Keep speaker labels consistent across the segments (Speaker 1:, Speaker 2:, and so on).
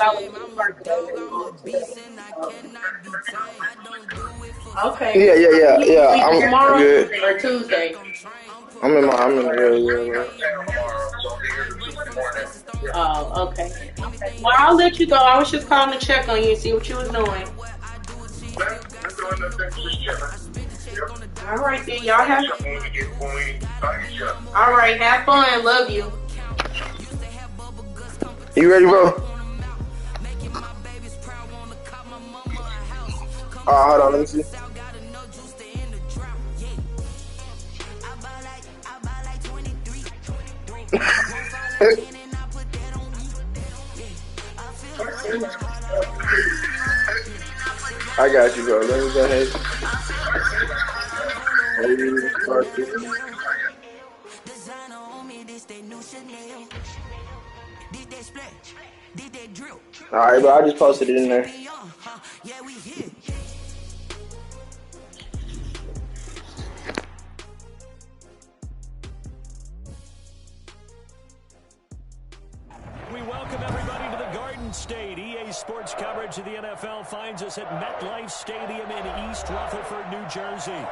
Speaker 1: I was okay.
Speaker 2: Yeah, yeah, yeah,
Speaker 1: You
Speaker 2: yeah.
Speaker 1: leaving
Speaker 2: I'm
Speaker 1: tomorrow
Speaker 2: good.
Speaker 1: or Tuesday?
Speaker 2: I'm in the area, bro.
Speaker 1: Okay. Well, I'll let you go. I was just calling to check on you and see what you was doing. All right, then. Y'all have. All right. Have fun. Love you.
Speaker 2: You ready, bro? Hold on, let me see. I got you, bro. Let me go ahead. All right, bro. I just posted it in there.
Speaker 3: We welcome everybody to the Garden State. EA Sports coverage of the NFL finds us at MetLife Stadium in East Rutherford, New Jersey.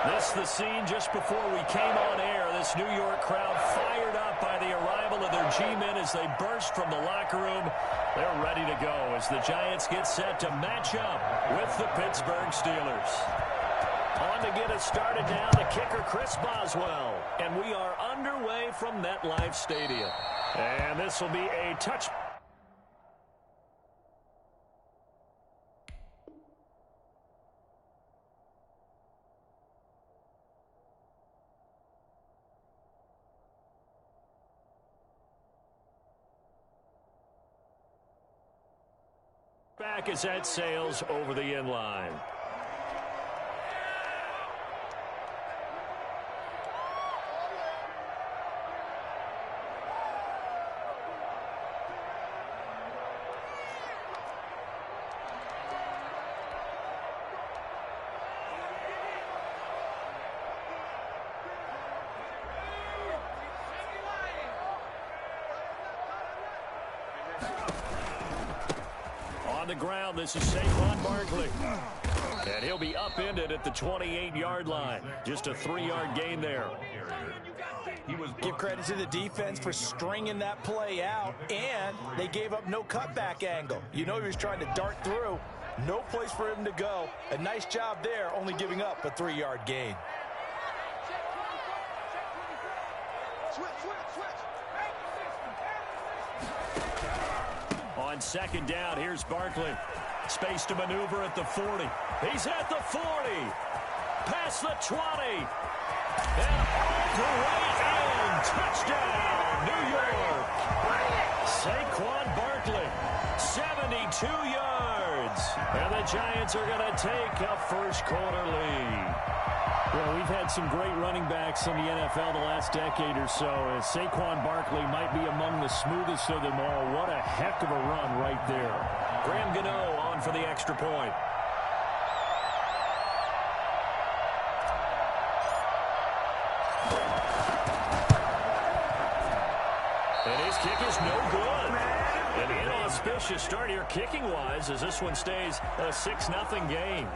Speaker 3: This is the scene just before we came on air. This New York crowd fired up by the arrival of their G-men as they burst from the locker room. They're ready to go as the Giants get set to match up with the Pittsburgh Steelers. On to get us started now, the kicker Chris Boswell. And we are underway from MetLife Stadium. And this will be a touch. Back as that sails over the end line. On the ground, this is Saquon Barkley. And he'll be upended at the 28-yard line. Just a 3-yard gain there.
Speaker 4: Give credit to the defense for stringing that play out, and they gave up no cutback angle. You know he was trying to dart through. No place for him to go. A nice job there, only giving up a 3-yard gain.
Speaker 3: On second down, here's Barkley. Space to maneuver at the 40. He's at the 40. Past the 20. And all the way in. Touchdown, New York. Saquon Barkley, 72 yards. And the Giants are going to take a first quarter lead. Well, we've had some great running backs in the NFL the last decade or so. As Saquon Barkley might be among the smoothest of them all. What a heck of a run right there. Graham Gano on for the extra point. And his kick is no good. An inauspicious start here kicking-wise as this one stays a 6-0 game.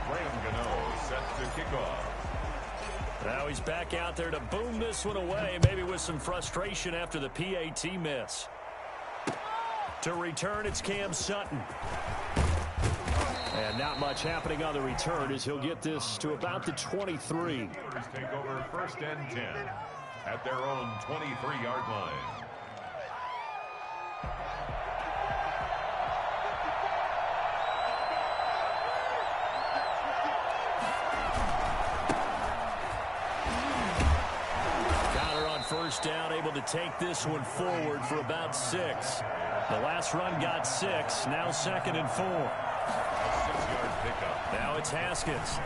Speaker 5: Graham Gano set to kick off.
Speaker 3: Now he's back out there to boom this one away, maybe with some frustration after the PAT miss. To return, it's Cam Sutton. And not much happening on the return as he'll get this to about the 23.
Speaker 5: Take over first and 10 at their own 23-yard line.
Speaker 3: First down, able to take this one forward for about 6. The last run got 6. Now 2nd and 4.
Speaker 5: 6-yard pickup.
Speaker 3: Now it's Haskins.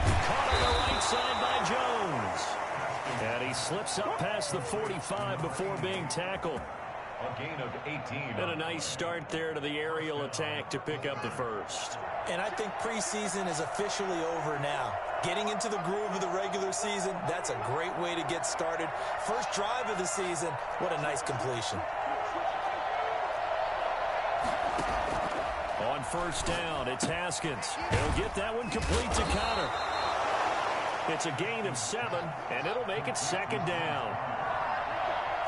Speaker 3: Caught on the right side by Jones. And he slips up past the 45 before being tackled.
Speaker 5: A gain of 18.
Speaker 3: And a nice start there to the aerial attack to pick up the first.
Speaker 4: And I think preseason is officially over now. Getting into the groove of the regular season, that's a great way to get started. First drive of the season, what a nice completion.
Speaker 3: On first down, it's Haskins. He'll get that one complete to Connor. It's a gain of 7, and it'll make it second down.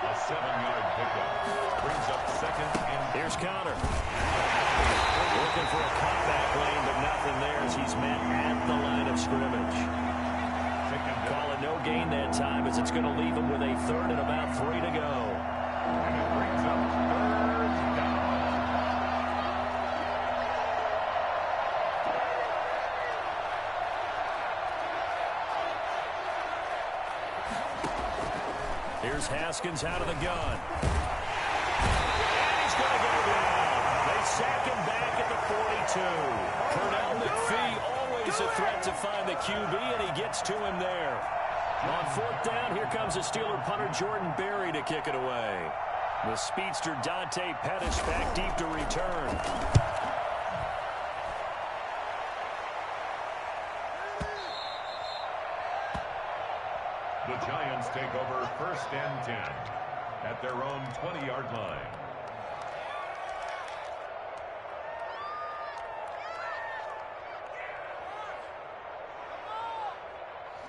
Speaker 5: A 7-yard pickup brings up second and...
Speaker 3: Here's Connor. Looking for a cutback lane, but nothing there as he's met at the line of scrimmage. Call it no gain that time as it's going to leave him with a third and about 3 to go.
Speaker 5: And it brings up third down.
Speaker 3: Here's Haskins out of the gun. And he's going to go down. They sack him back at the 42. Pernell McPhee, always a threat to find the QB, and he gets to him there. On fourth down, here comes the Steeler punter Jordan Berry to kick it away. The speedster Dante Pettis back deep to return.
Speaker 5: The Giants take over first and 10 at their own 20-yard line.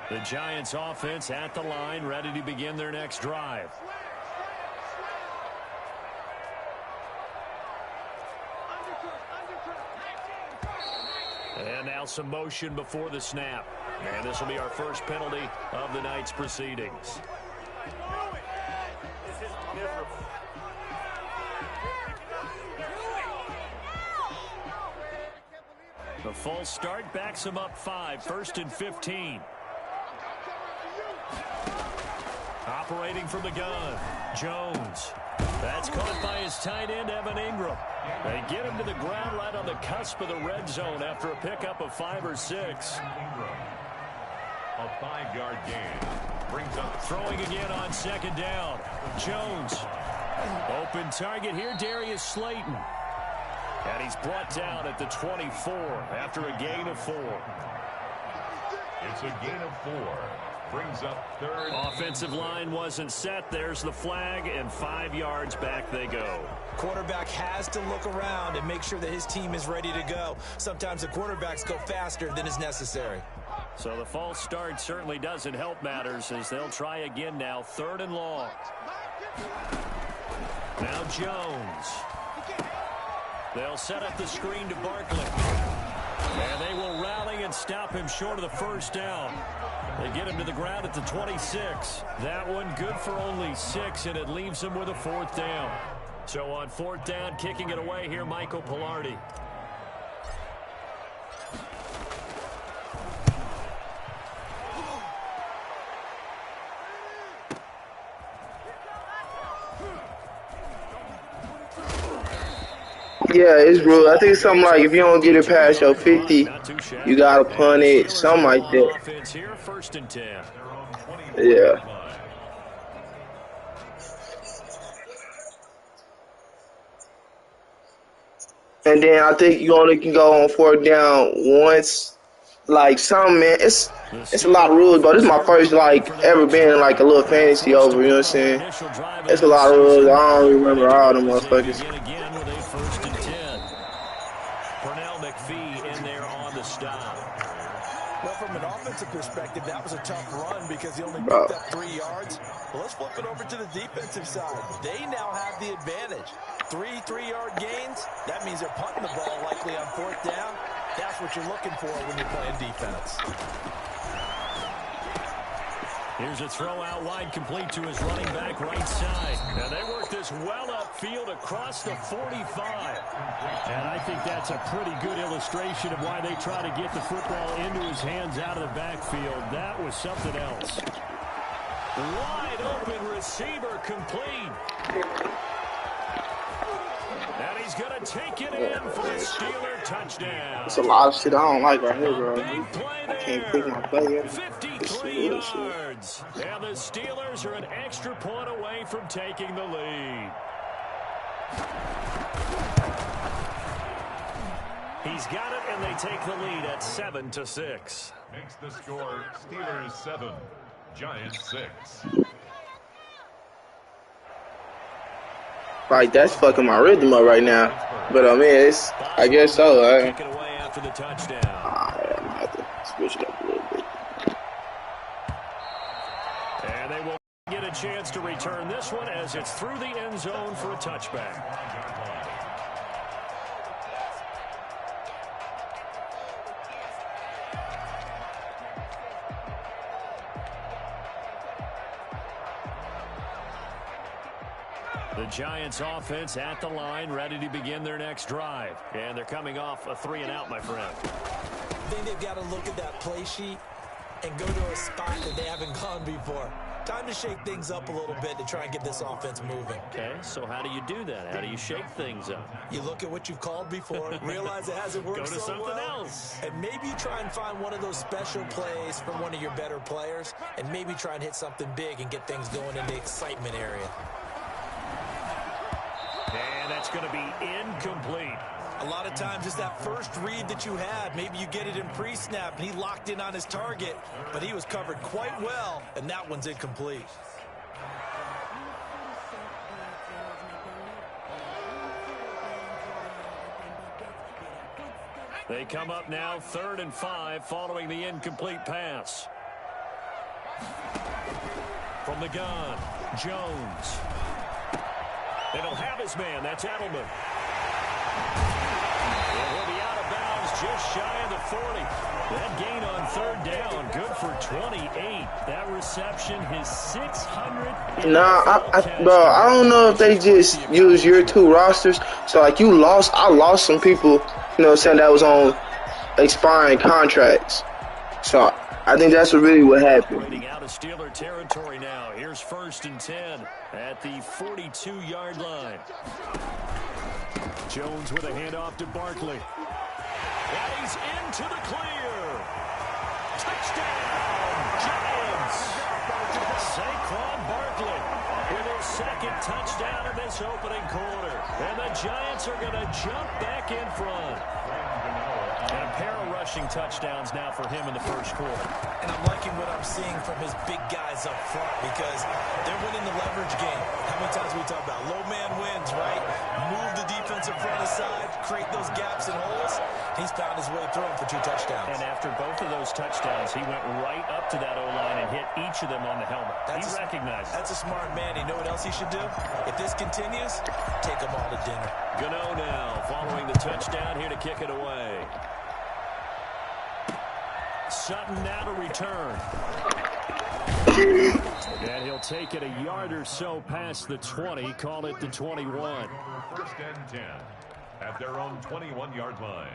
Speaker 3: The Giants offense at the line, ready to begin their next drive. And now some motion before the snap. And this will be our first penalty of the night's proceedings. The false start backs him up 5, first and 15. Operating from the gun, Jones. That's caught by his tight end, Evan Ingram. They get him to the ground right on the cusp of the red zone after a pickup of 5 or 6.
Speaker 5: Ingram, a 5-yard gain, brings up
Speaker 3: Throwing again on second down. Jones. Open target here, Darius Slayton. And he's brought down at the 24 after a gain of 4.
Speaker 5: It's a gain of 4. Brings up third.
Speaker 3: Offensive line wasn't set. There's the flag, and 5 yards back they go.
Speaker 4: Quarterback has to look around and make sure that his team is ready to go. Sometimes the quarterbacks go faster than is necessary.
Speaker 3: So the false start certainly doesn't help matters as they'll try again now. 3rd and long. Now Jones. They'll set up the screen to Barkley. And they will rally and stop him short of the first down. They get him to the ground at the 26. That one good for only 6, and it leaves him with a 4th down. So on 4th down, kicking it away here, Michael Pilardi.
Speaker 2: Yeah, it's rule. I think it's something like if you don't get it past your 50, you gotta punt it, something like that.
Speaker 3: Offense here, 1st and 10.
Speaker 2: Yeah. And then I think you only can go on 4th down once. Like something, man. It's a lot of rules, but this is my first like ever been in like a little fantasy over. You know what I'm saying? It's a lot of rules. I don't remember all them motherfuckers.
Speaker 3: Again with a 1st and 10. Pernell McPhee in there on the stop.
Speaker 4: Well, from an offensive perspective, that was a tough run because he only picked up 3 yards. Well, let's flip it over to the defensive side. They now have the advantage. 3 3-yard gains. That means they're punting the ball likely on 4th down. That's what you're looking for when you're playing defense.
Speaker 3: Here's a throw out wide, complete to his running back right side. Now they work this well upfield across the 45. And I think that's a pretty good illustration of why they try to get the football into his hands out of the backfield. That was something else. Wide open receiver complete. And he's going to take it in for the Steeler touchdown.
Speaker 2: It's a lot of shit I don't like right here, bro.
Speaker 3: Big play there.
Speaker 2: I can't pick my play yet.
Speaker 3: 53 yards. And the Steelers are an extra point away from taking the lead. He's got it, and they take the lead at 7-6.
Speaker 5: Makes the score Steelers 7, Giants 6.
Speaker 2: Like, that's fucking my rhythm up right now. But, I mean, it's, I guess so.
Speaker 3: Kick it away after the touchdown.
Speaker 2: I'm gonna have to switch it up a little bit.
Speaker 3: And they will get a chance to return this one as it's through the end zone for a touchback. The Giants offense at the line, ready to begin their next drive. And they're coming off a 3-and-out, my friend.
Speaker 4: I think they've got to look at that play sheet and go to a spot that they haven't gone before. Time to shake things up a little bit to try and get this offense moving.
Speaker 3: Okay, so how do you do that? How do you shake things up?
Speaker 4: You look at what you've called before, realize it hasn't worked
Speaker 3: Go to
Speaker 4: so
Speaker 3: something
Speaker 4: well,
Speaker 3: else.
Speaker 4: and maybe you try and find one of those special plays from one of your better players, and maybe try and hit something big and get things going in the excitement area.
Speaker 3: And that's going to be incomplete.
Speaker 4: A lot of times it's that first read that you had. Maybe you get it in pre-snap, and he locked in on his target, but he was covered quite well, and that one's incomplete.
Speaker 3: They come up now 3rd and 5 following the incomplete pass. From the gun, Jones. They don't have his man. That's Edelman. And he'll be out of bounds just shy of the 40. That gain on 3rd down, good for 28. That reception, his 600.
Speaker 2: Nah, bro, I don't know if they just use your two rosters. So, like, I lost some people, you know what I'm saying, that was on expiring contracts. So, I think that's really what happened.
Speaker 3: Operating out of Steeler territory now. Here's 1st and 10 at the 42-yard line. Jones with a handoff to Barkley. And he's into the clear. Touchdown, Giants. Saquon Barkley with his 2nd touchdown in this opening quarter. And the Giants are going to jump back in front. And a pair of rushing touchdowns now for him in the 1st quarter.
Speaker 4: And I'm liking what I'm seeing from his big guys up front because they're winning the leverage game. How many times we talk about low man wins, right? Move the defensive front aside, create those gaps and holes. He's found his way through them for 2 touchdowns.
Speaker 3: And after both of those touchdowns, he went right up to that O-line and hit each of them on the helmet. He recognized it.
Speaker 4: That's a smart man. You know what else he should do? If this continues, take them all to dinner.
Speaker 3: Gano now following the touchdown here to kick it away. Sutton now to return. And he'll take it a yard or so past the 20, call it the 21.
Speaker 5: 1st and 10 at their own 21-yard line.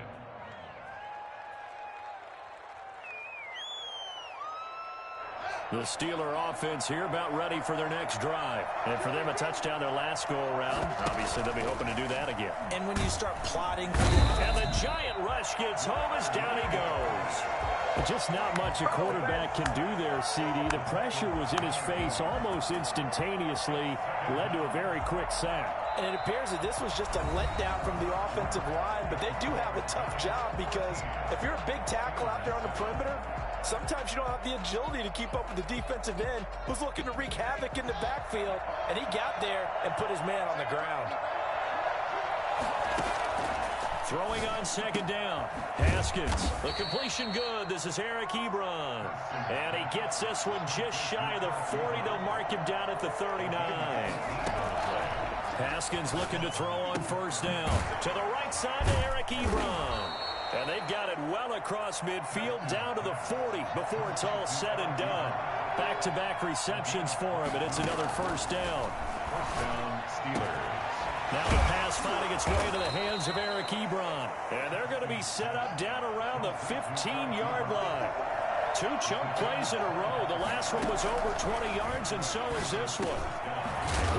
Speaker 3: The Steeler offense here about ready for their next drive. And for them, a touchdown their last go-around. Obviously, they'll be hoping to do that again.
Speaker 4: And when you start plotting...
Speaker 3: And the giant rush gets home as down he goes. Just not much a quarterback can do there, CD. The pressure was in his face almost instantaneously. Led to a very quick sack.
Speaker 4: And it appears that this was just a letdown from the offensive line, but they do have a tough job because if you're a big tackle out there on the perimeter, sometimes you don't have the agility to keep up with the defensive end who's looking to wreak havoc in the backfield, and he got there and put his man on the ground.
Speaker 3: Throwing on 2nd down. Haskins, the completion good. This is Eric Ebron. And he gets this one just shy of the 40. They'll mark him down at the 39. Haskins looking to throw on 1st down. To the right side to Eric Ebron. And they've got it well across midfield down to the 40 before it's all said and done. Back-to-back receptions for him, and it's another 1st down.
Speaker 5: Touchdown, Steelers.
Speaker 3: Now the pass finding its way to the hands of Eric Ebron. And they're going to be set up down around the 15-yard line. 2 chunk plays in a row. The last one was over 20 yards, and so is this one.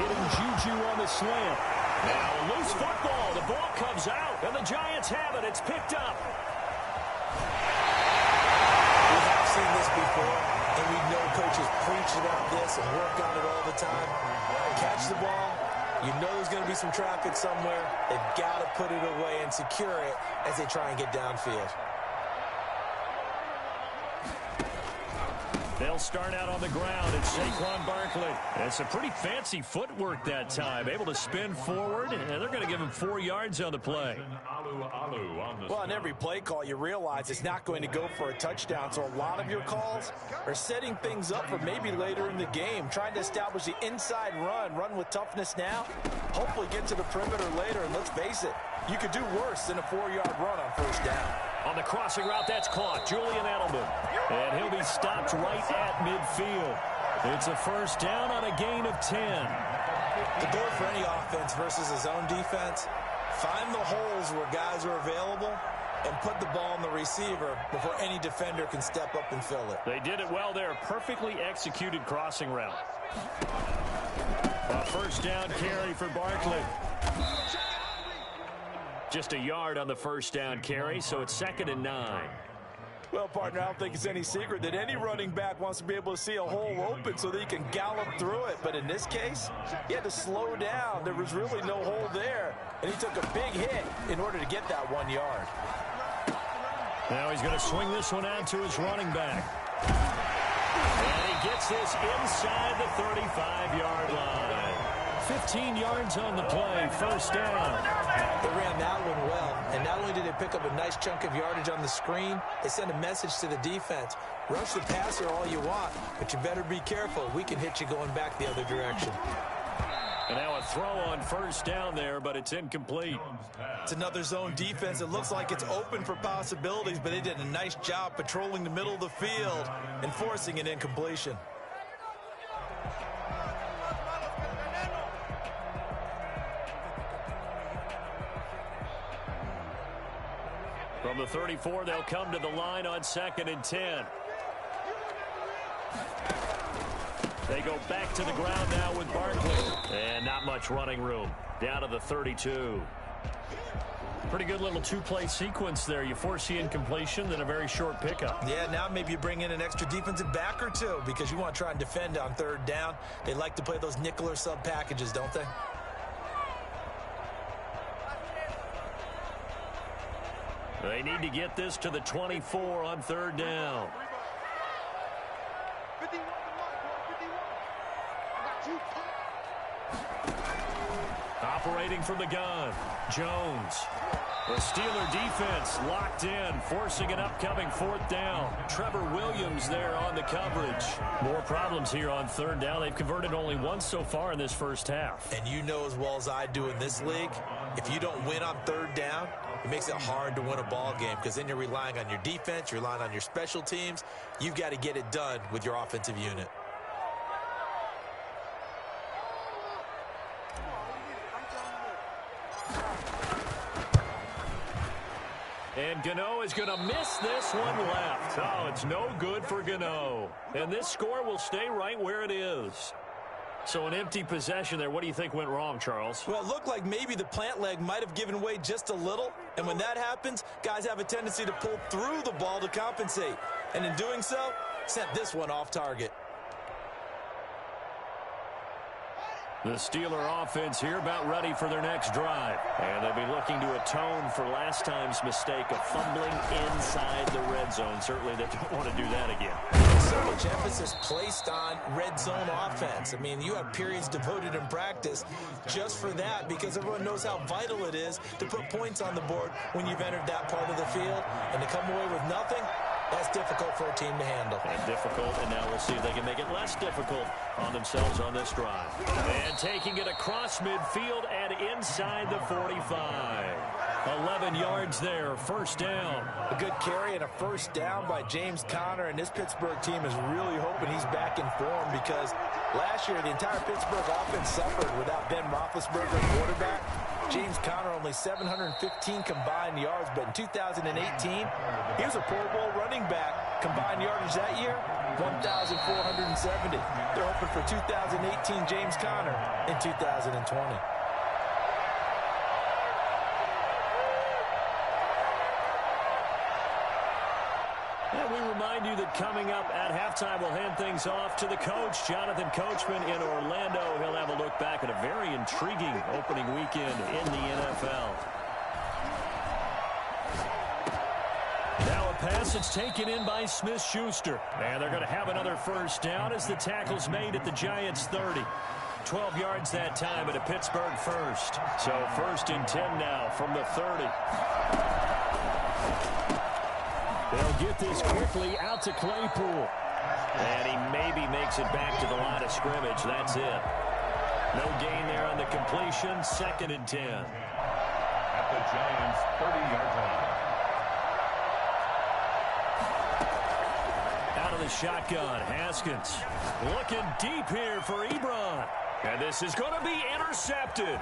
Speaker 3: Hitting Juju on the slant. Now a loose football. The ball comes out, and the Giants have it. It's picked up.
Speaker 4: We have seen this before, and we know coaches preach about this and work on it all the time. Catch the ball, You know there's going to be some traffic somewhere. They've got to put it away and secure it as they try and get downfield.
Speaker 3: They'll start out on the ground. It's Saquon Barkley. It's a pretty fancy footwork that time. Able to spin forward, and they're going to give him 4 yards on the play.
Speaker 4: Well, on every play call, you realize it's not going to go for a touchdown. So a lot of your calls are setting things up for maybe later in the game, trying to establish the inside run with toughness now, hopefully get to the perimeter later. And let's face it, you could do worse than a 4-yard run on first down.
Speaker 3: On the crossing route, that's caught. Julian Edelman. And he'll be stopped right at midfield. It's a first down on a gain of 10.
Speaker 4: The goal for any offense versus his own defense, find the holes where guys are available and put the ball on the receiver before any defender can step up and fill it.
Speaker 3: They did it well there. Perfectly executed crossing route. A first down carry for Barkley. Just a yard on the first down carry, so it's 2nd and 9.
Speaker 4: Well, partner, I don't think it's any secret that any running back wants to be able to see a hole open so that he can gallop through it. But in this case, he had to slow down. There was really no hole there, and he took a big hit in order to get that 1 yard.
Speaker 3: Now he's going to swing this one out to his running back. And he gets this inside the 35-yard line. 15 yards on the play, first down.
Speaker 4: They ran that one well, and not only did they pick up a nice chunk of yardage on the screen, they sent a message to the defense. Rush the passer all you want, but you better be careful. We can hit you going back the other direction.
Speaker 3: And now a throw on first down there, but it's incomplete.
Speaker 4: It's another zone defense. It looks like it's open for possibilities, but they did a nice job patrolling the middle of the field and forcing an incompletion.
Speaker 3: From the 34, they'll come to the line on 2nd and 10. They go back to the ground now with Barkley. And not much running room. Down to the 32. Pretty good little two-play sequence there. You force the incompletion, then a very short pickup.
Speaker 4: Yeah, now maybe you bring in an extra defensive back or two because you want to try and defend on 3rd down. They like to play those nickel or sub packages, don't they?
Speaker 3: They need to get this to the 24 on 3rd down. Operating from the gun, Jones. The Steeler defense locked in, forcing an upcoming 4th down. Trevor Williams there on the coverage. More problems here on 3rd down. They've converted only once so far in this first half.
Speaker 4: And you know as well as I do in this league, if you don't win on 3rd down, it makes it hard to win a ball game because then you're relying on your defense, you're relying on your special teams. You've got to get it done with your offensive unit.
Speaker 3: And Gano is going to miss this one left. Oh, it's no good for Gano. And this score will stay right where it is. So an empty possession there. What do you think went wrong, Charles?
Speaker 4: Well, it looked like maybe the plant leg might have given way just a little. And when that happens, guys have a tendency to pull through the ball to compensate. And in doing so, sent this one off target.
Speaker 3: The Steeler offense here about ready for their next drive. And they'll be looking to atone for last time's mistake of fumbling inside the red zone. Certainly they don't want to do that again.
Speaker 4: So much emphasis placed on red zone offense. I mean, you have periods devoted in practice just for that because everyone knows how vital it is to put points on the board when you've entered that part of the field. And to come away with nothing, that's difficult for a team to handle.
Speaker 3: And difficult, and now we'll see if they can make it less difficult on themselves on this drive. And taking it across midfield and inside the 45. 11 yards there, first down.
Speaker 4: A good carry and a first down by James Conner, and this Pittsburgh team is really hoping he's back in form because last year the entire Pittsburgh offense suffered without Ben Roethlisberger at quarterback. James Conner only 715 combined yards, but in 2018, he was a Pro Bowl running back. Combined yardage that year, 1,470. They're hoping for 2018 James Conner in 2020.
Speaker 3: And we remind you that coming up at halftime, we'll hand things off to the coach, Jonathan Coachman in Orlando. He'll have a look back at a very intriguing opening weekend in the NFL. Now a pass that's taken in by Smith-Schuster. And they're going to have another first down as the tackle's made at the Giants' 30. 12 yards that time at a Pittsburgh first. So 1st and 10 now from the 30. They'll get this quickly out to Claypool. And he maybe makes it back to the line of scrimmage. That's it. No gain there on the completion. 2nd and 10.
Speaker 5: At the Giants' 30-yard line.
Speaker 3: Out of the shotgun, Haskins. Looking deep here for Ebron. And this is going to be intercepted.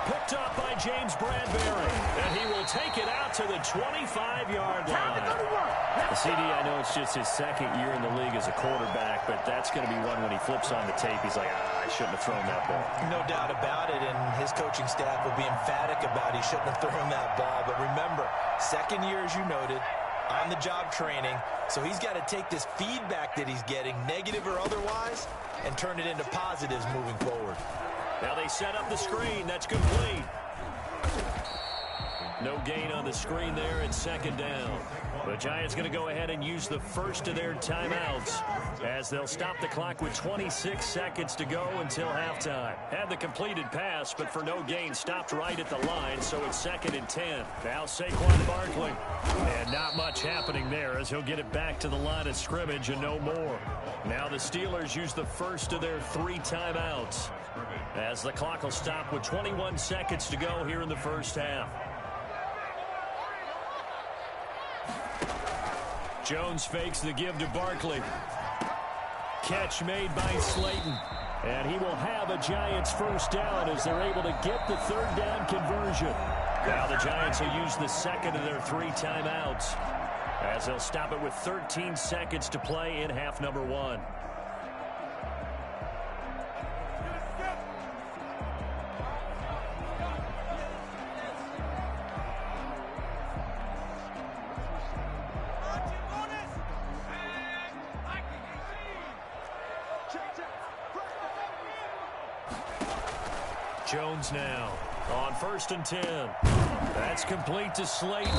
Speaker 3: Picked up by James Bradbury. And he will take it out to the 25-yard line. The CD, I know it's just his 2nd year in the league as a quarterback, but that's going to be one when he flips on the tape. He's like, I shouldn't have thrown that ball.
Speaker 4: No doubt about it, and his coaching staff will be emphatic about he shouldn't have thrown that ball. But remember, 2nd year, as you noted, on-the-job training, so he's got to take this feedback that he's getting, negative or otherwise, and turn it into positives moving forward.
Speaker 3: Now they set up the screen. That's complete. No gain on the screen there at 2nd down. The Giants going to go ahead and use the first of their timeouts as they'll stop the clock with 26 seconds to go until halftime. Had the completed pass, but for no gain, stopped right at the line, so it's 2nd and 10. Now Saquon Barkley. And not much happening there as he'll get it back to the line of scrimmage and no more. Now the Steelers use the first of their 3 timeouts as the clock will stop with 21 seconds to go here in the first half. Jones fakes the give to Barkley. Catch made by Slayton. And he will have a Giants first down as they're able to get the 3rd down conversion. Now the Giants will use the 2nd of their 3 timeouts as they'll stop it with 13 seconds to play in half number 1. Jones now on 1st and 10. That's complete to Slayton.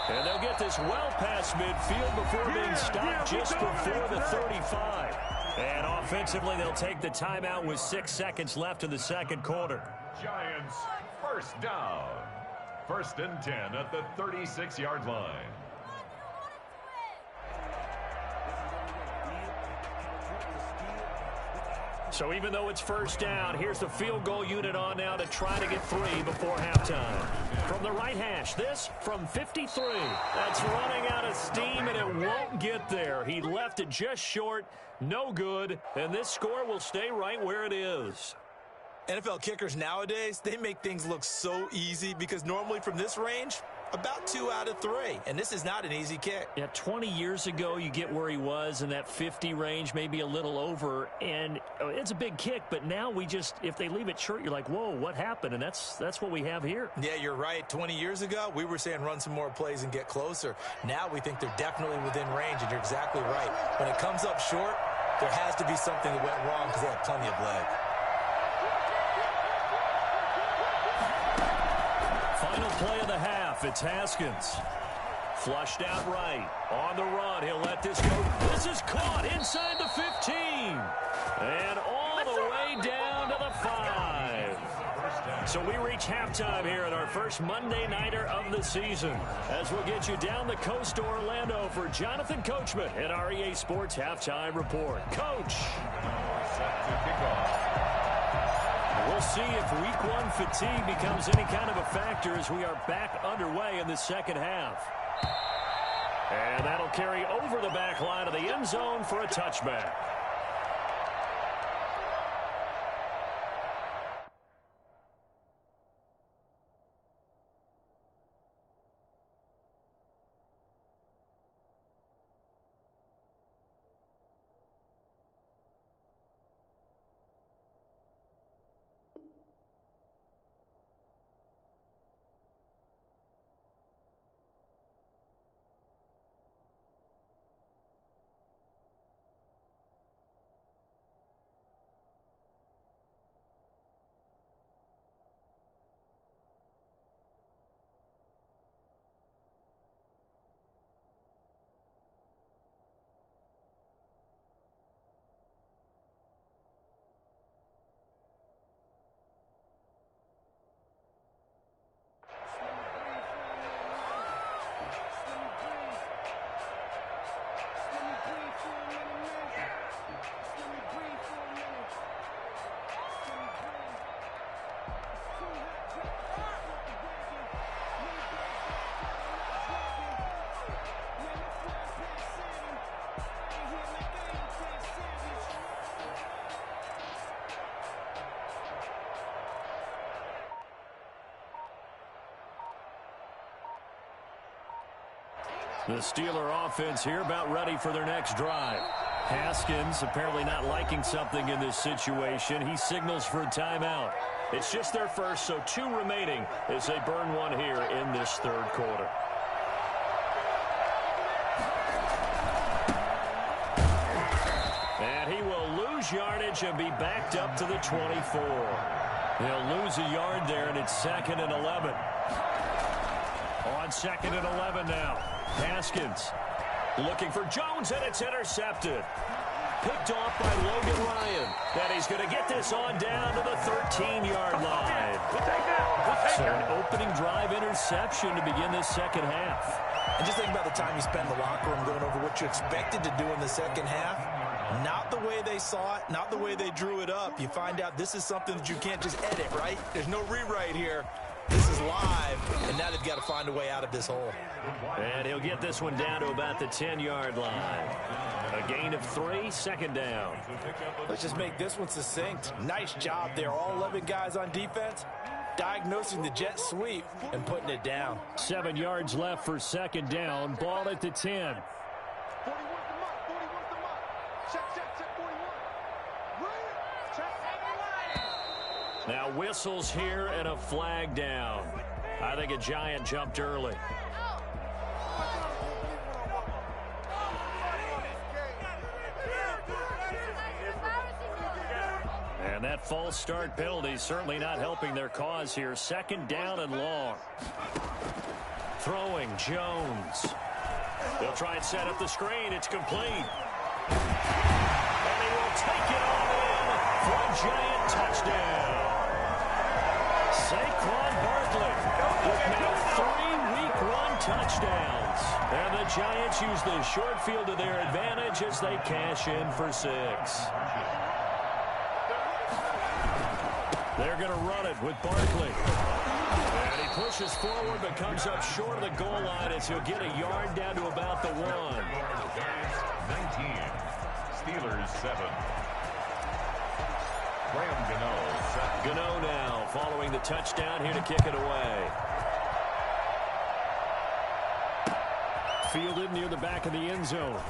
Speaker 3: And they'll get this well past midfield before being stopped just before the 35. And offensively, they'll take the timeout with 6 seconds left in the 2nd quarter.
Speaker 5: Giants first down. 1st and 10 at the 36-yard line.
Speaker 3: So even though it's first down, here's the field goal unit on now to try to get 3 before halftime. From the right hash, this from 53. That's running out of steam, and it won't get there. He left it just short, no good, and this score will stay right where it is.
Speaker 4: NFL kickers nowadays, they make things look so easy because normally from this range, about 2 out of 3, and this is not an easy kick.
Speaker 3: Yeah, 20 years ago, you get where he was in that 50 range, maybe a little over, and it's a big kick, but now we just, if they leave it short, you're like, whoa, what happened? And that's what we have here.
Speaker 4: Yeah, you're right. 20 years ago, we were saying run some more plays and get closer. Now we think they're definitely within range, and you're exactly right. When it comes up short, there has to be something that went wrong because they have plenty of leg.
Speaker 3: Final play of the half, it's Haskins. Flushed out right. On the run, he'll let this go. This is caught inside the 15. And all the way down to the 5. So we reach halftime here at our first Monday Nighter of the season. As we'll get you down the coast to Orlando for Jonathan Coachman at our EA Sports Halftime Report. Coach.
Speaker 5: Set to kick off.
Speaker 3: We'll see if week 1 fatigue becomes any kind of a factor as we are back underway in the second half. And that'll carry over the back line of the end zone for a touchback. The Steeler offense here about ready for their next drive. Haskins apparently not liking something in this situation. He signals for a timeout. It's just their first, so 2 remaining as they burn one here in this third quarter. And he will lose yardage and be backed up to the 24. He'll lose a yard there, and it's 2nd and 11. On 2nd and 11 now. Haskins looking for Jones, and it's intercepted. Picked off by Logan Ryan. And he's going to get this on down to the 13-yard line. So an opening drive interception to begin this second half.
Speaker 4: And just think about the time you spend in the locker room going over what you expected to do in the second half. Not the way they saw it, not the way they drew it up. You find out this is something that you can't just edit, right? There's no rewrite here. This is live, and now they've got to find a way out of this hole.
Speaker 3: And he'll get this one down to about the 10-yard line. A gain of 3, 2nd down.
Speaker 4: Let's just make this one succinct. Nice job there. All 11 guys on defense diagnosing the jet sweep and putting it down.
Speaker 3: 7 yards left for 2nd down. Ball at the 10. Now whistles here and a flag down. I think a Giant jumped early. And that false start penalty is certainly not helping their cause here. 2nd down and long. Throwing Jones. They'll try and set up the screen. It's complete. And he will take it all in for a Giant touchdown. Saquon Barkley with now 3 Week 1 touchdowns. And the Giants use the short field to their advantage as they cash in for 6. They're going to run it with Barkley. And he pushes forward but comes up short of the goal line as he'll get a yard down to about the 1.
Speaker 5: 19. Steelers 7. Graham
Speaker 3: Gano now following the touchdown here to kick it away. Fielded near the back of the end zone.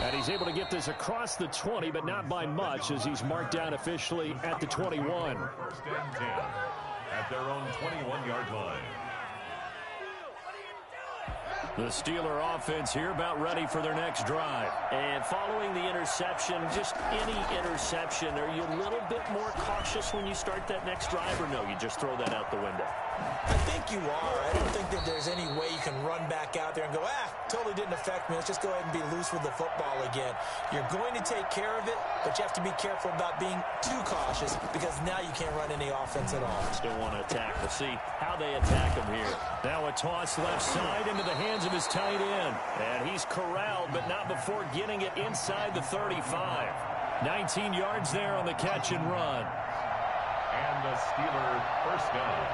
Speaker 3: And he's able to get this across the 20, but not by much as he's marked down officially at the 21.
Speaker 5: 1st and 10 at their own 21-yard line.
Speaker 3: The Steeler offense here about ready for their next drive. And following the interception, just any interception, are you a little bit more cautious when you start that next drive, or no, you just throw that out the window?
Speaker 4: I think you are. I don't think that there's any way you can run back out there and go, totally didn't affect me. Let's just go ahead and be loose with the football again. You're going to take care of it, but you have to be careful about being too cautious because now you can't run any offense at all.
Speaker 3: Still want to attack. We'll see how they attack him here. Now a toss left side into the hands of his tight end. And he's corralled, but not before getting it inside the 35. 19 yards there on the catch and run.
Speaker 5: And the Steeler 1st down.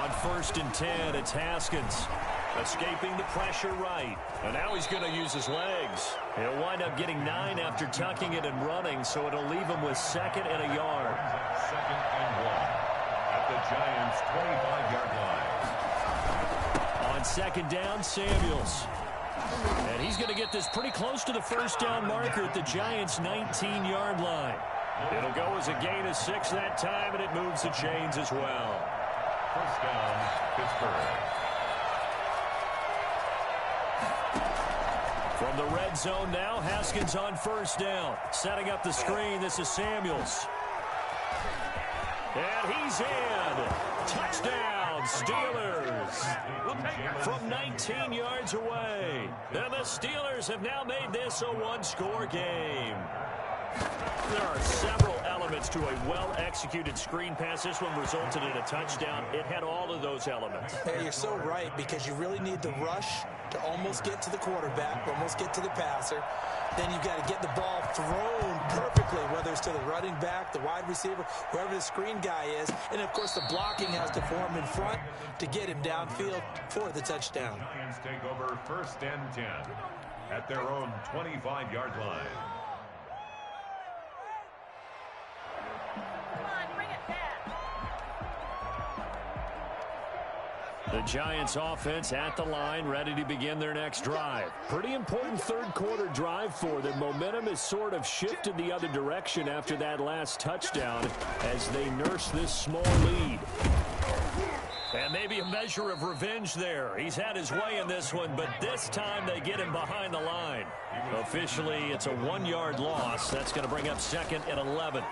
Speaker 3: On 1st and 10, it's Haskins. Escaping the pressure right. And now he's going to use his legs. He'll wind up getting 9 after tucking it and running, so it'll leave him with 2nd and a yard.
Speaker 5: 2nd and 1 at the Giants' 25-yard line.
Speaker 3: On 2nd down, Samuels. And he's going to get this pretty close to the 1st down marker at the Giants' 19-yard line. It'll go as a gain of 6 that time, and it moves the chains as well.
Speaker 5: 1st down, Pittsburgh.
Speaker 3: From the red zone now, Haskins on 1st down. Setting up the screen, this is Samuels. And he's in. Touchdown, Steelers. From 19 yards away. And the Steelers have now made this a one-score game. There are several elements to a well-executed screen pass. This one resulted in a touchdown. It had all of those elements.
Speaker 4: Hey, you're so right, because you really need the rush to almost get to the quarterback, almost get to the passer. Then you've got to get the ball thrown perfectly, whether it's to the running back, the wide receiver, whoever the screen guy is. And, of course, the blocking has to form in front to get him downfield for the touchdown.
Speaker 5: Giants take over 1st and 10 at their own 25-yard line.
Speaker 3: The Giants offense at the line, ready to begin their next drive. Pretty important third quarter drive for them. Momentum has sort of shifted the other direction after that last touchdown as they nurse this small lead. And maybe a measure of revenge there. He's had his way in this one, but this time they get him behind the line. Officially, it's a 1-yard loss. That's going to bring up 2nd and 11.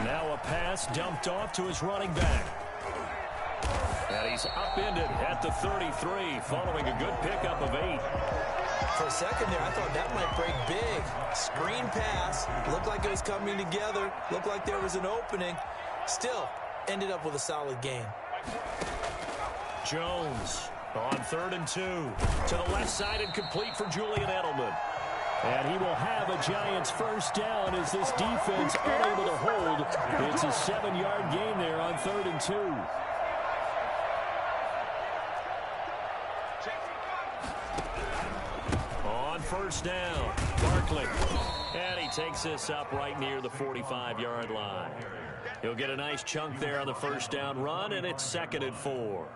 Speaker 3: Now a pass dumped off to his running back. And he's upended at the 33 following a good pickup of 8.
Speaker 4: For a second there, I thought that might break big. Screen pass. Looked like it was coming together. Looked like there was an opening. Still, ended up with a solid gain.
Speaker 3: Jones on 3rd and 2. To the left side and complete for Julian Edelman. And he will have a Giants first down as this defense unable to hold. It's a 7-yard gain there on 3rd and 2. On first down, Barkley. And he takes this up right near the 45-yard line. He'll get a nice chunk there on the first down run, and it's 2nd and 4.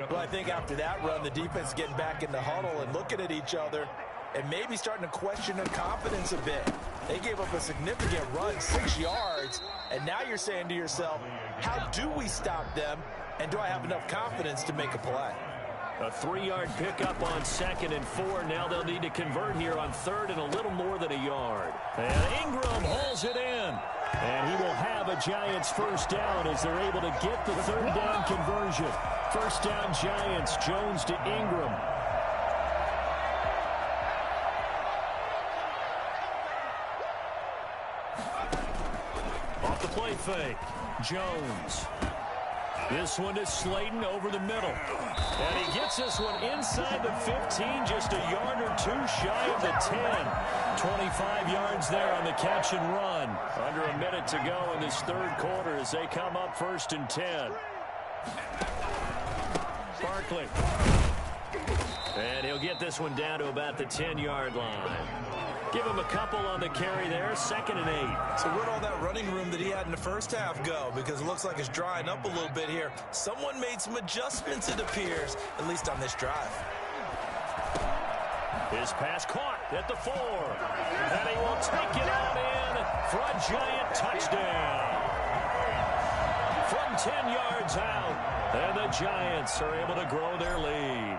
Speaker 4: Well, I think after that run, the defense getting back in the huddle and looking at each other and maybe starting to question their confidence a bit. They gave up a significant run, 6 yards, and now you're saying to yourself, how do we stop them, and do I have enough confidence to make a play?
Speaker 3: A 3-yard pickup on 2nd and 4. Now they'll need to convert here on 3rd and a little more than a yard. And Ingram hauls it in. And he will have a Giants first down as they're able to get the 3rd down conversion. First down Giants, Jones to Ingram. Off the play fake, Jones. This one is Slayton over the middle. And he gets this one inside the 15, just a yard or 2 shy of the 10. 25 yards there on the catch and run. Under a minute to go in this 3rd quarter as they come up 1st and 10. Barkley. And he'll get this one down to about the 10-yard line. Give him a couple on the carry there, 2nd and 8.
Speaker 4: So where'd all that running room that he had in the first half go? Because it looks like it's drying up a little bit here. Someone made some adjustments, it appears, at least on this drive.
Speaker 3: His pass caught at the 4. And he will take it on in for a Giant touchdown. From 10 yards out, and the Giants are able to grow their lead.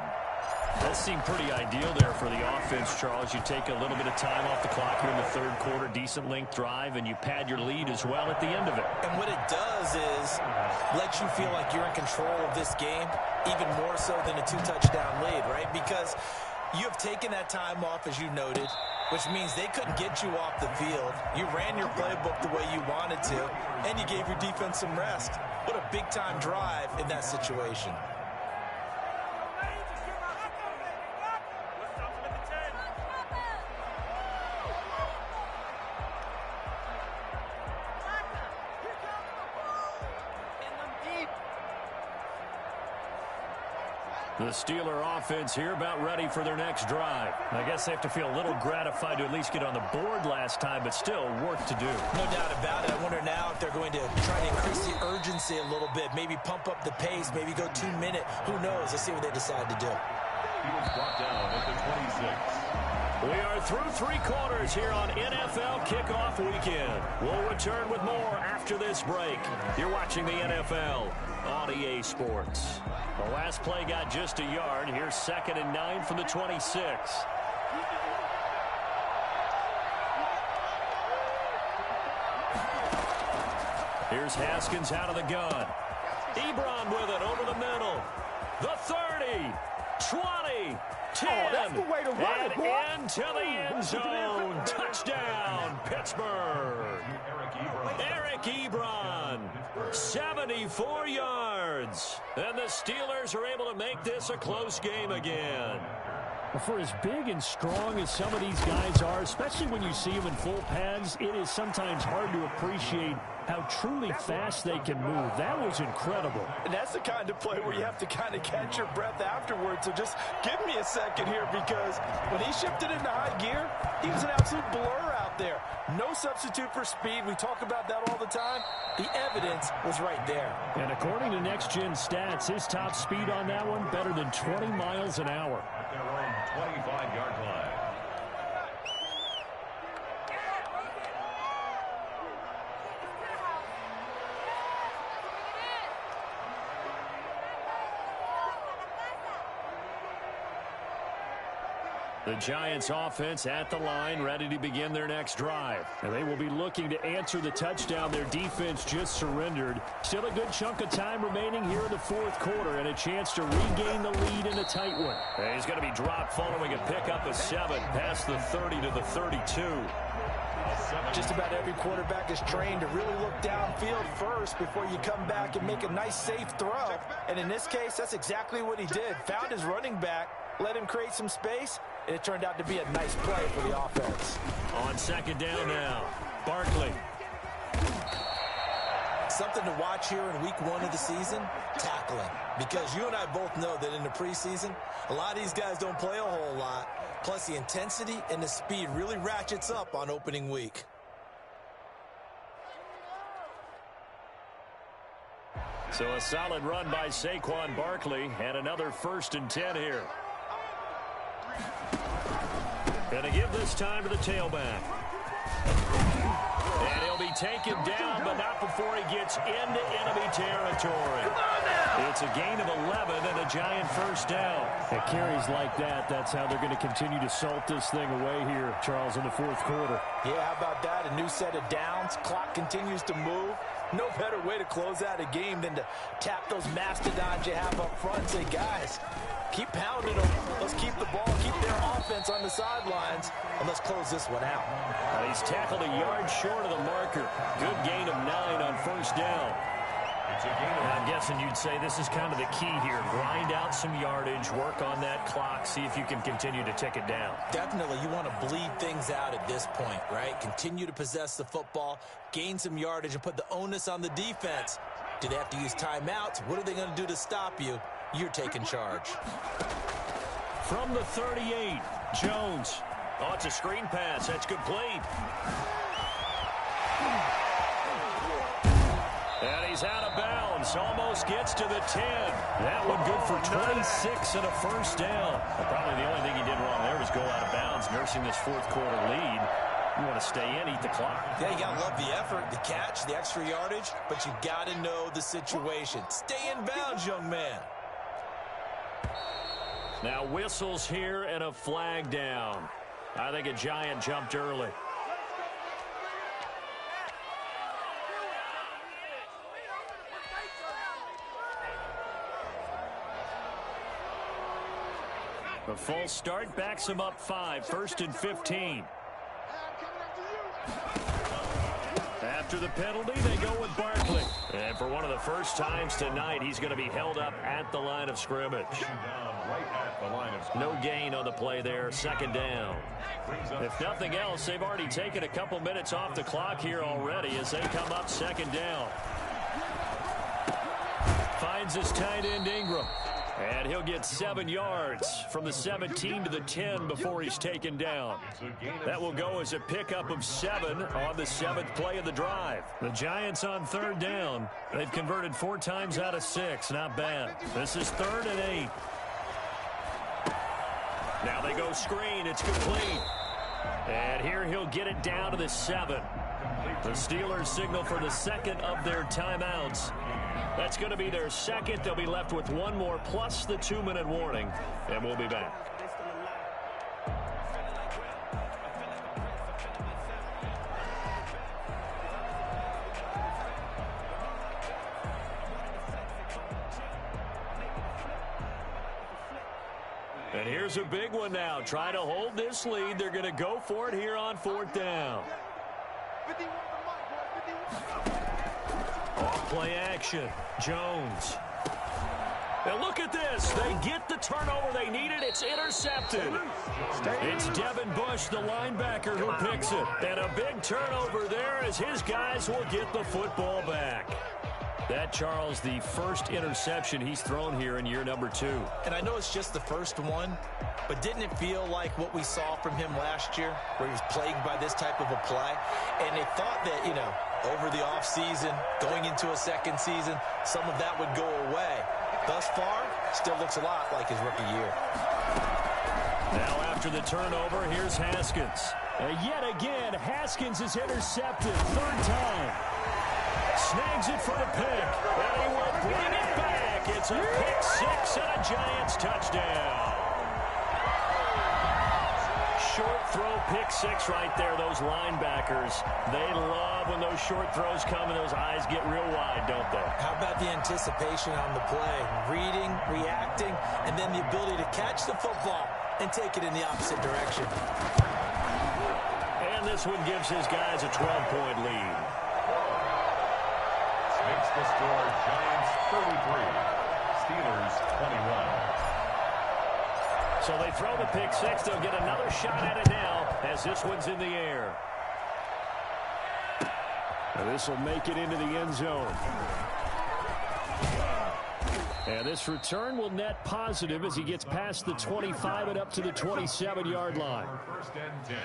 Speaker 3: That seemed pretty ideal there for the offense, Charles. You take a little bit of time off the clock here in the 3rd quarter, decent length drive, and you pad your lead as well at the end of it.
Speaker 4: And what it does is let you feel like you're in control of this game, even more so than a 2-touchdown lead, right? Because you have taken that time off, as you noted, which means they couldn't get you off the field. You ran your playbook the way you wanted to, and you gave your defense some rest. What a big-time drive in that situation.
Speaker 3: The Steeler offense here about ready for their next drive. I guess they have to feel a little gratified to at least get on the board last time, but still work to do.
Speaker 4: No doubt about it. I wonder now if they're going to try to increase the urgency a little bit, maybe pump up the pace, maybe go 2-minute. Who knows? Let's see what they decide to do.
Speaker 5: He was brought down at the 26.
Speaker 3: We are through 3 quarters here on NFL Kickoff Weekend. We'll return with more after this break. You're watching the NFL on EA Sports. The last play got just a yard. Here's 2nd and 9 from the 26. Here's Haskins out of the gun. Ebron with it over the middle. The 30, 20, 10,
Speaker 6: that's the way to run
Speaker 3: and
Speaker 6: it, boy.
Speaker 3: into the end zone. Touchdown, Pittsburgh. Eric Ebron, 74 yards. And the Steelers are able to make this a close game again. For as big and strong as some of these guys are, especially when you see them in full pads, it is sometimes hard to appreciate how truly fast they can move. That was incredible.
Speaker 4: And that's the kind of play where you have to kind of catch your breath afterwards. So just give me a second here, because when he shifted into high gear, he was an absolute blur out out there. No substitute for speed. We talk about that all the time. The evidence was right there.
Speaker 3: And according to Next Gen Stats, his top speed on that one, better than 20 miles an hour.
Speaker 5: At their own 25-yard line.
Speaker 3: The Giants offense at the line, ready to begin their next drive. And they will be looking to answer the touchdown their defense just surrendered. Still a good chunk of time remaining here in the fourth quarter and a chance to regain the lead in a tight one. And he's going to be dropped following a pickup of 7 past the 30 to the 32.
Speaker 4: Just about every quarterback is trained to really look downfield first before you come back and make a nice, safe throw. And in this case, that's exactly what he did. Found his running back, let him create some space, and it turned out to be a nice play for the offense.
Speaker 3: On second down now, Barkley.
Speaker 6: Something to watch here in week 1 of the season, tackling. Because you and I both know that in the preseason, a lot of these guys don't play a whole lot. Plus, the intensity and the speed really ratchets up on opening week.
Speaker 3: So a solid run by Saquon Barkley and another 1st and 10 here. Going to give this time to the tailback. And he'll be taken down, but not before he gets into enemy territory. It's a gain of 11 and a Giant 1st down. At carries like that, that's how they're going to continue to salt this thing away here, Charles, in the fourth quarter.
Speaker 4: Yeah, how about that? A new set of downs. Clock continues to move. No better way to close out a game than to tap those mastodons you have up front and say, guys, keep pounding them. Let's keep the ball, keep their offense on the sidelines, and let's close this one out.
Speaker 3: He's tackled a yard short of the marker. Good gain of 9 on 1st down. I'm guessing you'd say this is kind of the key here. Grind out some yardage, work on that clock, see if you can continue to tick it down.
Speaker 6: Definitely, you want to bleed things out at this point, right? Continue to possess the football, gain some yardage, and put the onus on the defense. Do they have to use timeouts? What are they going to do to stop you? You're taking charge.
Speaker 3: From the 38, Jones. Oh, it's a screen pass. That's complete. And he's out of bounds. Almost gets to the 10. That one good for 26 and a 1st down. Probably the only thing he did wrong there was go out of bounds, nursing this fourth quarter lead. You want to stay in, eat the clock.
Speaker 6: Yeah, you got to love the effort, the catch, the extra yardage, but you got to know the situation. Stay in bounds, young man.
Speaker 3: Now whistles here and a flag down. I think a Giant jumped early. The false start backs him up 5, 1st and 15. After the penalty, they go with Barkley. And for one of the first times tonight, he's going to be held up at the line of scrimmage. No gain on the play there, 2nd down. If nothing else, they've already taken a couple minutes off the clock here already as they come up 2nd down. Finds his tight end Ingram. And he'll get 7 yards from the 17 to the 10 before he's taken down. That will go as a pickup of 7 on the 7th play of the drive. The Giants on 3rd down. They've converted 4 times out of 6. Not bad. This is 3rd and 8. Now they go screen. It's complete. And here he'll get it down to the 7. The Steelers signal for the 2nd of their timeouts. That's going to be their 2nd. They'll be left with 1 more plus the 2-minute warning. And we'll be back. And here's a big one now. Try to hold this lead. They're going to go for it here on 4th down. Off play action. Jones. And look at this. They get the turnover they needed. It's intercepted. It's Devin Bush, the linebacker, who picks it. And a big turnover there as his guys will get the football back. That, Charles, the first interception he's thrown here in year number 2.
Speaker 6: And I know it's just the first one, but didn't it feel like what we saw from him last year, where he was plagued by this type of a play? And they thought that, you know, over the offseason, going into a second season, some of that would go away. Thus far, still looks a lot like his rookie year.
Speaker 3: Now after the turnover, here's Haskins. Yet again, Haskins is intercepted. Third time. Snags it for the pick. And he will bring it back. It's a pick 6 and a Giants touchdown. Short throw, pick 6 right there. Those linebackers, they love when those short throws come and those eyes get real wide, don't they?
Speaker 6: How about the anticipation on the play? Reading, reacting, and then the ability to catch the football and take it in the opposite direction.
Speaker 3: And this one gives his guys a 12-point lead.
Speaker 5: Makes the score Giants 33, Steelers 21.
Speaker 3: So they throw the pick 6. They'll get another shot at it now as this one's in the air. And this will make it into the end zone. And this return will net positive as he gets past the 25 and up to the 27-yard line.
Speaker 5: First and 10.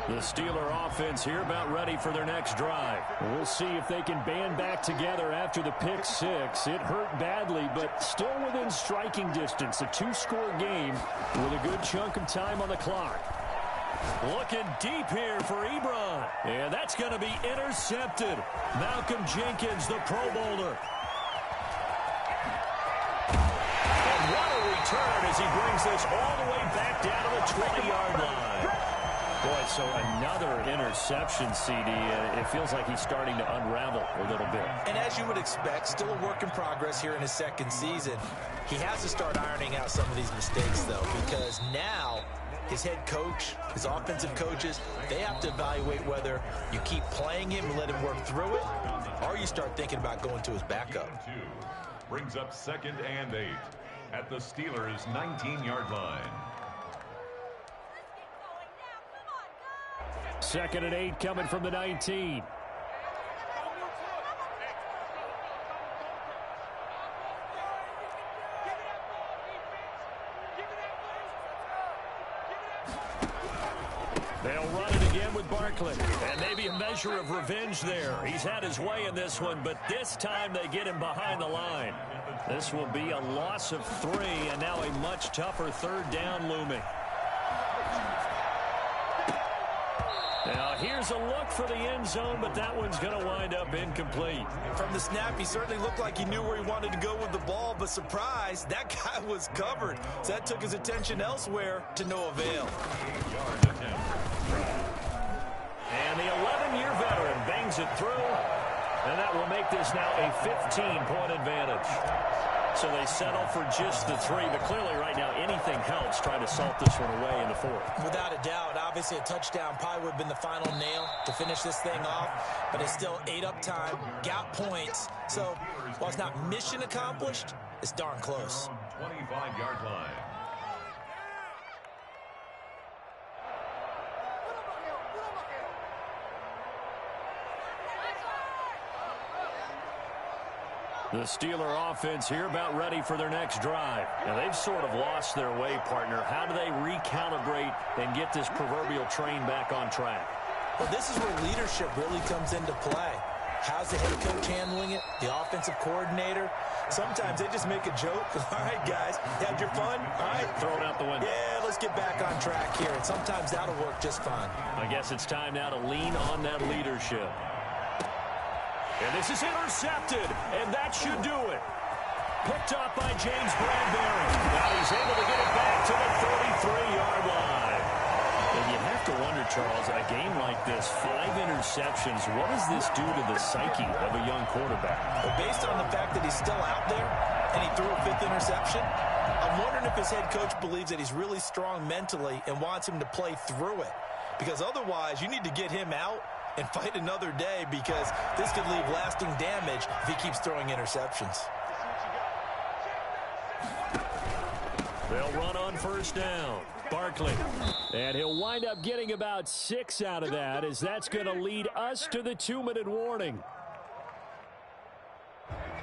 Speaker 3: The Steeler offense here about ready for their next drive. We'll see if they can band back together after the pick 6. It hurt badly, but still within striking distance. A 2-score game with a good chunk of time on the clock. Looking deep here for Ebron. And that's going to be intercepted. Malcolm Jenkins, the Pro Bowler. Turn as he brings this all the way back down to the 20-yard line. Boy, so another interception, CD. It feels like he's starting to unravel a little bit.
Speaker 6: And as you would expect, still a work in progress here in his second season. He has to start ironing out some of these mistakes, though, because now his head coach, his offensive coaches, they have to evaluate whether you keep playing him and let him work through it, or you start thinking about going to his backup.
Speaker 5: Brings up 2nd and 8. At the Steelers' 19-yard line.
Speaker 3: 2nd and 8 coming from the 19. They'll run it again with Barkley. And maybe a measure of revenge there. He's had his way in this one, but this time they get him behind the line. This will be a loss of 3, and now a much tougher 3rd down looming. Now here's a look for the end zone, but that one's going to wind up incomplete.
Speaker 6: From the snap, he certainly looked like he knew where he wanted to go with the ball, but surprise, that guy was covered. So that took his attention elsewhere to no avail.
Speaker 3: And the 11-year veteran bangs it through, and that will make this now a 15-point advantage. So they settle for just the 3, but clearly right now anything helps trying to salt this one away in the 4th.
Speaker 6: Without a doubt, obviously a touchdown probably would have been the final nail to finish this thing off, but it's still ate up time, got points. So while it's not mission accomplished, it's darn close.
Speaker 5: 25-yard line.
Speaker 3: The Steeler offense here about ready for their next drive. Now, they've sort of lost their way, partner. How do they recalibrate and get this proverbial train back on track?
Speaker 6: Well, this is where leadership really comes into play. How's the head coach handling it? The offensive coordinator? Sometimes they just make a joke. All right, guys, you had your fun? All right.
Speaker 3: Throw it out the window.
Speaker 6: Yeah, let's get back on track here. And sometimes that'll work just fine.
Speaker 3: I guess it's time now to lean on that leadership. And this is intercepted, and that should do it. Picked up by James Bradbury. Now he's able to get it back to the 33-yard line. And you have to wonder, Charles, a game like this, 5 interceptions, what does this do to the psyche of a young quarterback?
Speaker 6: Well, based on the fact that he's still out there and he threw a 5th interception, I'm wondering if his head coach believes that he's really strong mentally and wants him to play through it. Because otherwise, you need to get him out and fight another day, because this could leave lasting damage if he keeps throwing interceptions.
Speaker 3: They'll run on first down. Barkley. And he'll wind up getting about 6 out of that, as that's going to lead us to the 2-minute warning.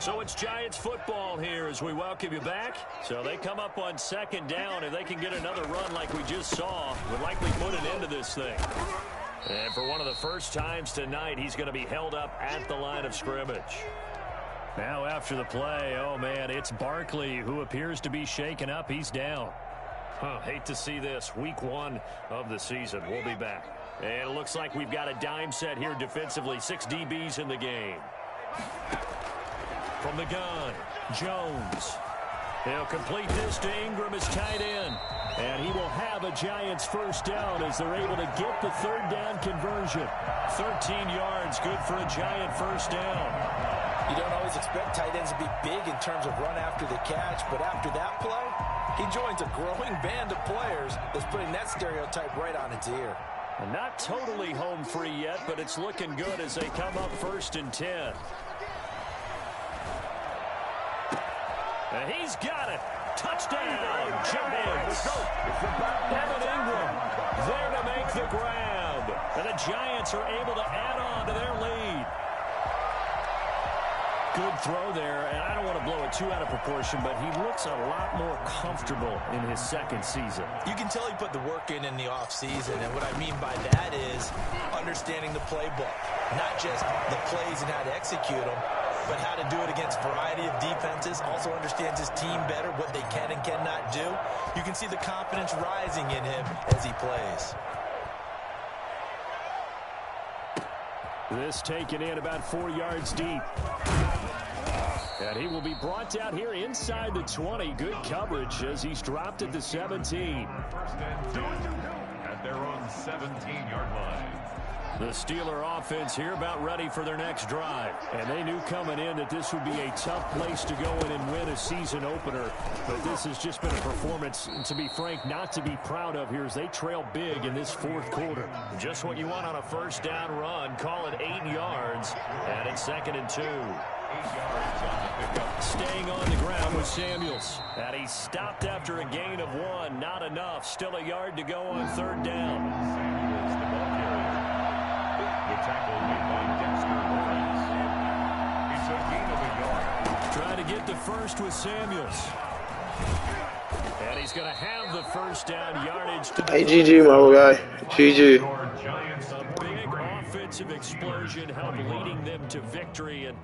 Speaker 3: So it's Giants football here as we welcome you back. So they come up on second down. If they can get another run like we just saw, would likely put an end to this thing. And for one of the first times tonight, he's going to be held up at the line of scrimmage. Now after the play, oh man, it's Barkley who appears to be shaken up. He's down. Hate to see this. Week 1 of the season. We'll be back. And it looks like we've got a dime set here defensively. 6 DBs in the game. From the gun, Jones. He'll complete this to Ingram as tight end. And he will have a Giants first down as they're able to get the third down conversion. 13 yards, good for a Giant first down.
Speaker 6: You don't always expect tight ends to be big in terms of run after the catch, but after that play, he joins a growing band of players that's putting that stereotype right on its ear.
Speaker 3: Not totally home free yet, but it's looking good as they come up 1st and 10. And he's got it. Touchdown, Giants. Evan Ingram there to make the grab. And the Giants are able to add on to their lead. Good throw there, and I don't want to blow it too out of proportion, but he looks a lot more comfortable in his second season.
Speaker 6: You can tell he put the work in the offseason, and what I mean by that is understanding the playbook. Not just the plays and how to execute them, but how to do it against a variety of defenses. Also understands his team better, what they can and cannot do. You can see the confidence rising in him as he plays.
Speaker 3: This taken in about 4 yards deep. And he will be brought out here inside the 20. Good coverage as he's dropped at the 17.
Speaker 5: 1st and 10 at their own 17-yard line.
Speaker 3: The Steeler offense here about ready for their next drive. And they knew coming in that this would be a tough place to go in and win a season opener. But this has just been a performance, to be frank, not to be proud of here as they trail big in this 4th quarter. Just what you want on a first down run. Call it 8 yards. And it's 2nd and 2.
Speaker 5: 8 yards on the pickup.
Speaker 3: Staying on the ground with Samuels. And he stopped after a gain of 1. Not enough. Still a yard to go on 3rd down.
Speaker 5: Samuels, the ball carrier. The tackle made by Dexter Lawrence. It's a gain of a yard.
Speaker 3: Trying to get the first with Samuels. And he's going to have the first down yardage to the
Speaker 2: Hey, GG, my guy. GG.
Speaker 5: Giants.
Speaker 3: A big offensive explosion helped leading them to victory. And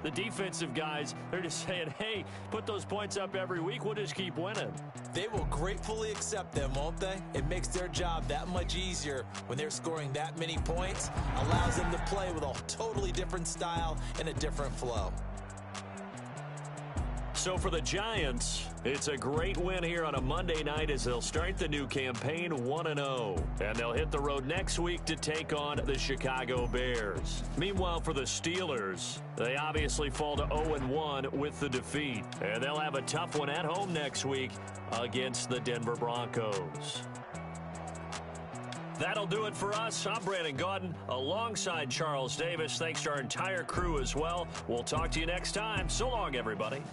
Speaker 3: the defensive guys, they're just saying, hey, put those points up every week. We'll just keep winning.
Speaker 6: They will gratefully accept them, won't they? It makes their job that much easier when they're scoring that many points. Allows them to play with a totally different style and a different flow.
Speaker 3: So for the Giants, it's a great win here on a Monday night as they'll start the new campaign 1-0. And they'll hit the road next week to take on the Chicago Bears. Meanwhile, for the Steelers, they obviously fall to 0-1 with the defeat. And they'll have a tough one at home next week against the Denver Broncos. That'll do it for us. I'm Brandon Gaudin alongside Charles Davis. Thanks to our entire crew as well. We'll talk to you next time. So long, everybody.